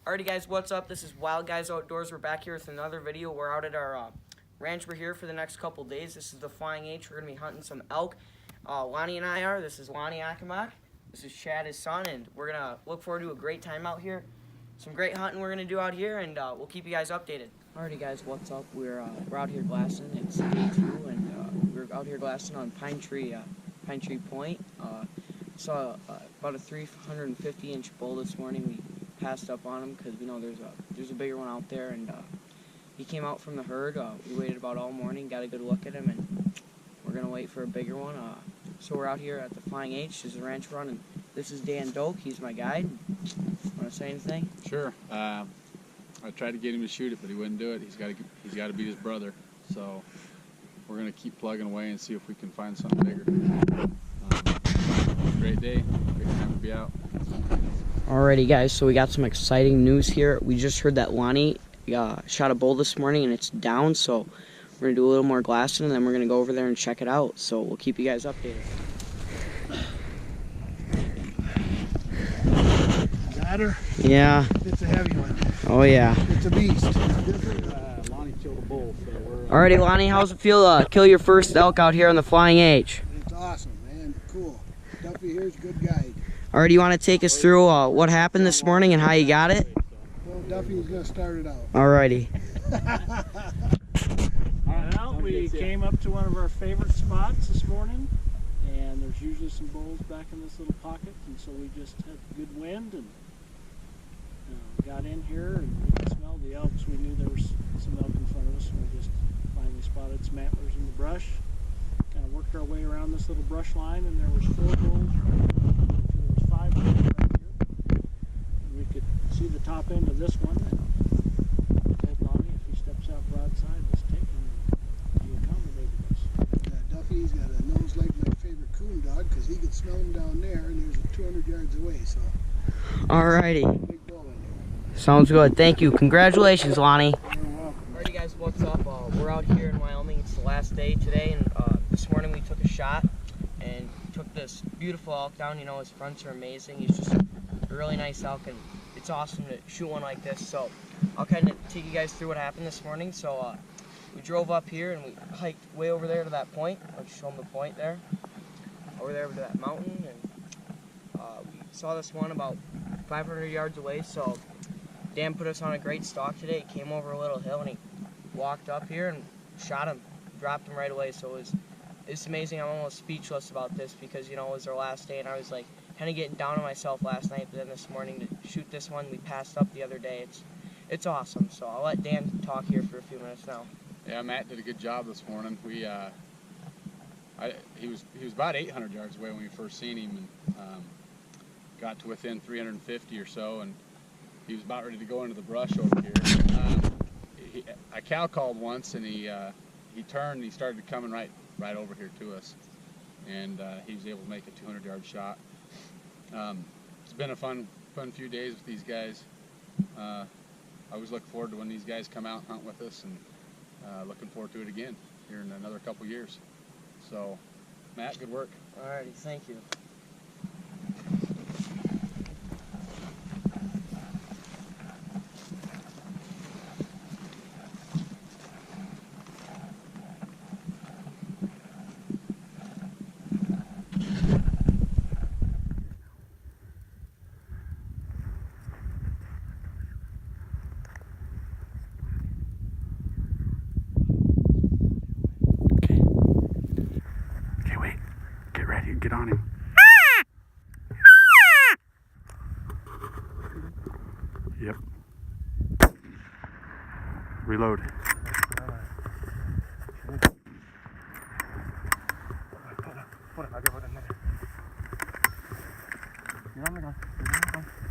Alrighty guys, what's up? This is Wild Guys Outdoors. We're back here with another video. We're out at our ranch. We're here for the next couple days. This is the Flying H. We're going to be hunting some elk. Lonnie and I are. This is Lonnie Achenbach. This is Chad, his son, and we're going to look forward to a great time out here. Some great hunting we're going to do out here, and we'll keep you guys updated. Alrighty guys, what's up? We're out here glassing. It's day 2, and we're out here glassing on Pine Tree Point. Saw about a 350-inch bull this morning. We passed up on him because we know there's a bigger one out there, and he came out from the herd. We waited about all morning, got a good look at him, and we're gonna wait for a bigger one. So we're out here at the Flying H. This is a ranch run, and this is Dan Doak. He's my guide. Want to say anything? Sure. I tried to get him to shoot it, but he wouldn't do it. He's got to beat his brother. So we're gonna keep plugging away and see if we can find something bigger. Great day. Great time to be out. Alrighty guys, so we got some exciting news here. We just heard that Lonnie shot a bull this morning and it's down, so we're going to do a little more glassing and then we're going to go over there and check it out. So we'll keep you guys updated. Got her? Yeah. It's a heavy one. Oh yeah. It's a beast. Lonnie killed a bull, so we're... Alrighty Lonnie, how's it feel to kill your first elk out here on the Flying H? It's awesome, man. Cool. Duffy here's a good guide. Alright, you want to take us through what happened this morning and how you got it? Well, Duffy's going to start it out. Alrighty. Well, we came up to one of our favorite spots this morning, and there's usually some bulls back in this little pocket, and so we just had good wind and got in here and we could smell the elks. We knew there was some elk in front of us, and we just finally spotted some antlers in the brush. Kind of worked our way around this little brush line, and there was 4 bulls. There was 5 bulls right here. And we could see the top end of this one. And told Lonnie if he steps out broadside, let's take him. He accommodated us. Duffy's got a nose like my favorite coon dog because he could smell him down there, and there's 200 yards away. So. Alrighty. Big bull in there. Sounds good. Thank you. Congratulations, Lonnie. You're welcome. Alrighty guys, what's up? We're out here in Wyoming. It's the last day today, and this morning we took a shot and took this beautiful elk down. You know, his fronts are amazing. He's just a really nice elk, and it's awesome to shoot one like this. So I'll kind of take you guys through what happened this morning. So we drove up here and we hiked way over there to that point. I'll show them the point there. Over there to that mountain, and we saw this one about 500 yards away. So Dan put us on a great stalk today. He came over a little hill and he walked up here and shot him, dropped him right away. So it's amazing. I'm almost speechless about this because, you know, it was our last day and I was like kind of getting down on myself last night, but then this morning to shoot this one we passed up the other day, it's awesome. So I'll let Dan talk here for a few minutes now. Yeah, Matt did a good job this morning. He was about 800 yards away when we first seen him, and got to within 350 or so, and he was about ready to go into the brush over here. I cow called once, and he turned and he started coming right over here to us, and he was able to make a 200-yard shot. It's been a fun few days with these guys. I always look forward to when these guys come out and hunt with us, and looking forward to it again here in another couple years. So, Matt, good work. Alrighty, thank you. Get on him. Yep. Reload.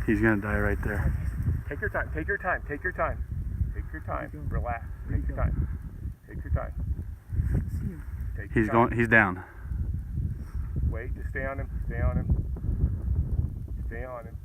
He's gonna die right there. Take your time, take your time, take your time. Take your time. Relax. Take your time. Take your time. Take your time. He's down. Wait, just stay on him. Stay on him. Stay on him.